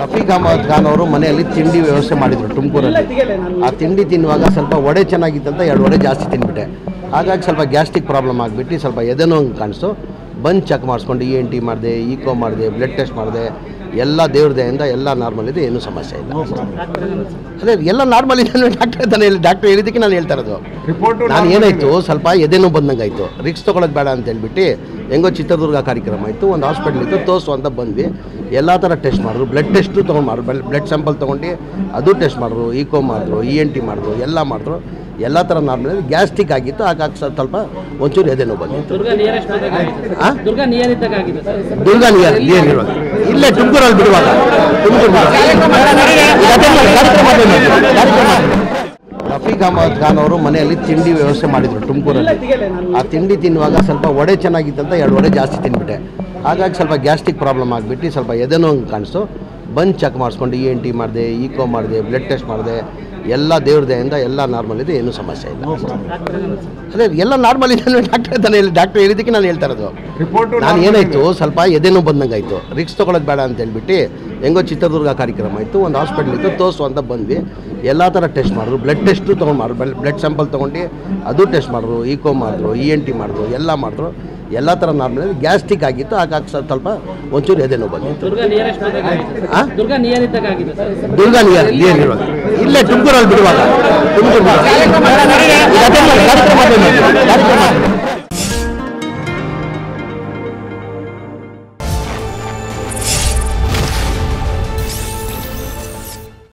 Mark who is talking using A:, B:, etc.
A: ರಫೀಕ್ ಅಹಮದ್ ಖಾನ್ ಅವರು ಮನೆಯಲ್ಲಿ ತಿಂಡಿ ವ್ಯವಸ್ಥೆ ಮಾಡಿದ್ರು ತುಮಕೂರಲ್ಲಿ. ಆ ತಿಂಡಿ ತಿನ್ನುವಾಗ ಸ್ವಲ್ಪ ವಡೆ ಚೆನ್ನಾಗಿತ್ತಂತ 2 ವಡೆ ಜಾಸ್ತಿ ತಿಂದ್ಬಿಟ್ಟೆ. ಹಾಗಾಗಿ ಸ್ವಲ್ಪ ಗ್ಯಾಸ್ಟ್ರಿಕ್ ಪ್ರಾಬ್ಲಮ್ ಆಗಿಬಿಟ್ಟು ಸ್ವಲ್ಪ ಎದೆನೋ ಹಂಗೆ ಕಾಣಿಸ್ತು. ಬಂದು ಚೆಕ್ ಮಾಡಿಸ್ಕೊಂಡು ENT ಮಾಡಿದೆ, ಈಕೋ ಮಾಡಿದೆ, ಬ್ಲಡ್ ಟೆಸ್ಟ್ ಮಾಡಿದೆ. ಎಲ್ಲ ದೇವ್ರ ದಯೆಯಿಂದ ಎಲ್ಲ ನಾರ್ಮಲ್ ಇದೆ, ಏನೂ ಸಮಸ್ಯೆ ಇಲ್ಲ. ಅದೇ ಎಲ್ಲ ನಾರ್ಮಲ್ ಇದೆ ಡಾಕ್ಟರ್ ಹೇಳಿದ್ದಕ್ಕೆ ನಾನು ಹೇಳ್ತಾ ಇರೋದು. ನಾನು ಏನಾಯಿತು ಸ್ವಲ್ಪ ಎದೆನೋ ಬಂದಂಗೆ ಆಯಿತು. ರಿಕ್ಸ್ ತೊಗೊಳೋದು ಬೇಡ ಅಂತ ಹೇಳ್ಬಿಟ್ಟು ಹೆಂಗೋ ಚಿತ್ರದುರ್ಗ ಕಾರ್ಯಕ್ರಮ ಇತ್ತು, ಒಂದು ಹಾಸ್ಪಿಟ್ಲ್ ಇತ್ತು, ತೋರಿಸು ಅಂತ ಬಂದ್ವಿ. ಎಲ್ಲ ಥರ ಟೆಸ್ಟ್ ಮಾಡಿದ್ರು, ಬ್ಲಡ್ ಟೆಸ್ಟು ತೊಗೊಂಡು ಮಾಡಿದ್ರು, ಬ್ಲಡ್ ಸ್ಯಾಂಪಲ್ ತೊಗೊಂಡು ಅದು ಟೆಸ್ಟ್ ಮಾಡಿದ್ರು, ಈಕೋ ಮಾಡಿದ್ರು, ENT ಮಾಡಿದ್ರು, ಎಲ್ಲ ಮಾಡಿದ್ರು. ಎಲ್ಲ ಥರ ನಾರ್ಮಲ್ ಗ್ಯಾಸ್ಟ್ರಿಕ್ ಆಗಿತ್ತು. ಹಾಗಾಗಿ ಸ್ವಲ್ಪ ಒಂಚೂರು ಎದೆನೋ ಬಂದಿತ್ತು. ದುರ್ಗಾ ನಿಯರ್ ಇರುವಾಗ ಇಲ್ಲೇ ತುಮಕೂರಲ್ಲಿ ಬಿಡುವಾಗ ರಫೀಕ್ ಅಹಮದ್ ಖಾನ್ ಅವರು ಮನೆಯಲ್ಲಿ ತಿಂಡಿ ವ್ಯವಸ್ಥೆ ಮಾಡಿದ್ರು ತುಮಕೂರಲ್ಲಿ. ಆ ತಿಂಡಿ ತಿನ್ನುವಾಗ ಸ್ವಲ್ಪ ವಡೆ ಚೆನ್ನಾಗಿತ್ತಂತ 2 ವಡೆ ಜಾಸ್ತಿ ತಿಂದ್ಬಿಟ್ಟೆ. ಹಾಗಾಗಿ ಸ್ವಲ್ಪ ಗ್ಯಾಸ್ಟ್ರಿಕ್ ಪ್ರಾಬ್ಲಮ್ ಆಗಿಬಿಟ್ಟು ಸ್ವಲ್ಪ ಎದೆನೋ ಹಂಗೆ ಕಾಣಿಸ್ತು. ಬಂದು ಚೆಕ್ ಮಾಡಿಸ್ಕೊಂಡು ENT ಮಾಡಿದೆ, ಈಕೋ ಮಾಡಿದೆ, ಬ್ಲಡ್ ಟೆಸ್ಟ್ ಮಾಡಿದೆ. ಎಲ್ಲ ದೇವ್ರ ದಯೆಯಿಂದ ಎಲ್ಲ ನಾರ್ಮಲ್ ಇದೆ, ಏನೂ ಸಮಸ್ಯೆ ಇಲ್ಲ. ಅದೇ ಎಲ್ಲ ನಾರ್ಮಲ್ ಇದೆ ಡಾಕ್ಟರ್ ಹೇಳಿದ್ದಕ್ಕೆ ನಾನು ಹೇಳ್ತಾ ಇರೋದು. ನಾನು ಏನಾಯಿತು ಸ್ವಲ್ಪ ಎದೆನೋ ಬಂದಂಗೆ ಆಯಿತು. ರಿಕ್ಸ್ ತೊಗೊಳೋದು ಬೇಡ ಅಂತ ಹೇಳ್ಬಿಟ್ಟು ಹೆಂಗೋ ಚಿತ್ರದುರ್ಗ ಕಾರ್ಯಕ್ರಮ ಇತ್ತು, ಒಂದು ಹಾಸ್ಪಿಟ್ಲ್ ಇತ್ತು, ತೋರಿಸು ಅಂತ ಬಂದ್ವಿ. ಎಲ್ಲ ಥರ ಟೆಸ್ಟ್ ಮಾಡಿದ್ರು, ಬ್ಲಡ್ ಟೆಸ್ಟು ತೊಗೊಂಡು ಮಾಡಿದ್ರು, ಬ್ಲಡ್ ಸ್ಯಾಂಪಲ್ ತೊಗೊಂಡು ಅದು ಟೆಸ್ಟ್ ಮಾಡಿದ್ರು, ಈಕೋ ಮಾಡಿದ್ರು, ENT ಮಾಡಿದ್ರು, ಎಲ್ಲ ಮಾಡಿದ್ರು. ಎಲ್ಲ ಥರ ನಾರ್ಮಲ್ ಗ್ಯಾಸ್ಟ್ರಿಕ್ ಆಗಿತ್ತು. ಹಾಗಾಗಿ ಸ್ವಲ್ಪ ಒಂಚೂರು ಎದೆನೋ ಬಂದಿತ್ತು. ದುರ್ಗಾ ನಿಯರ್ ಇರುವಾಗ ಇಲ್ಲೇ ತುಮಕೂರಲ್ಲಿ ಬಿಡುವಾಗ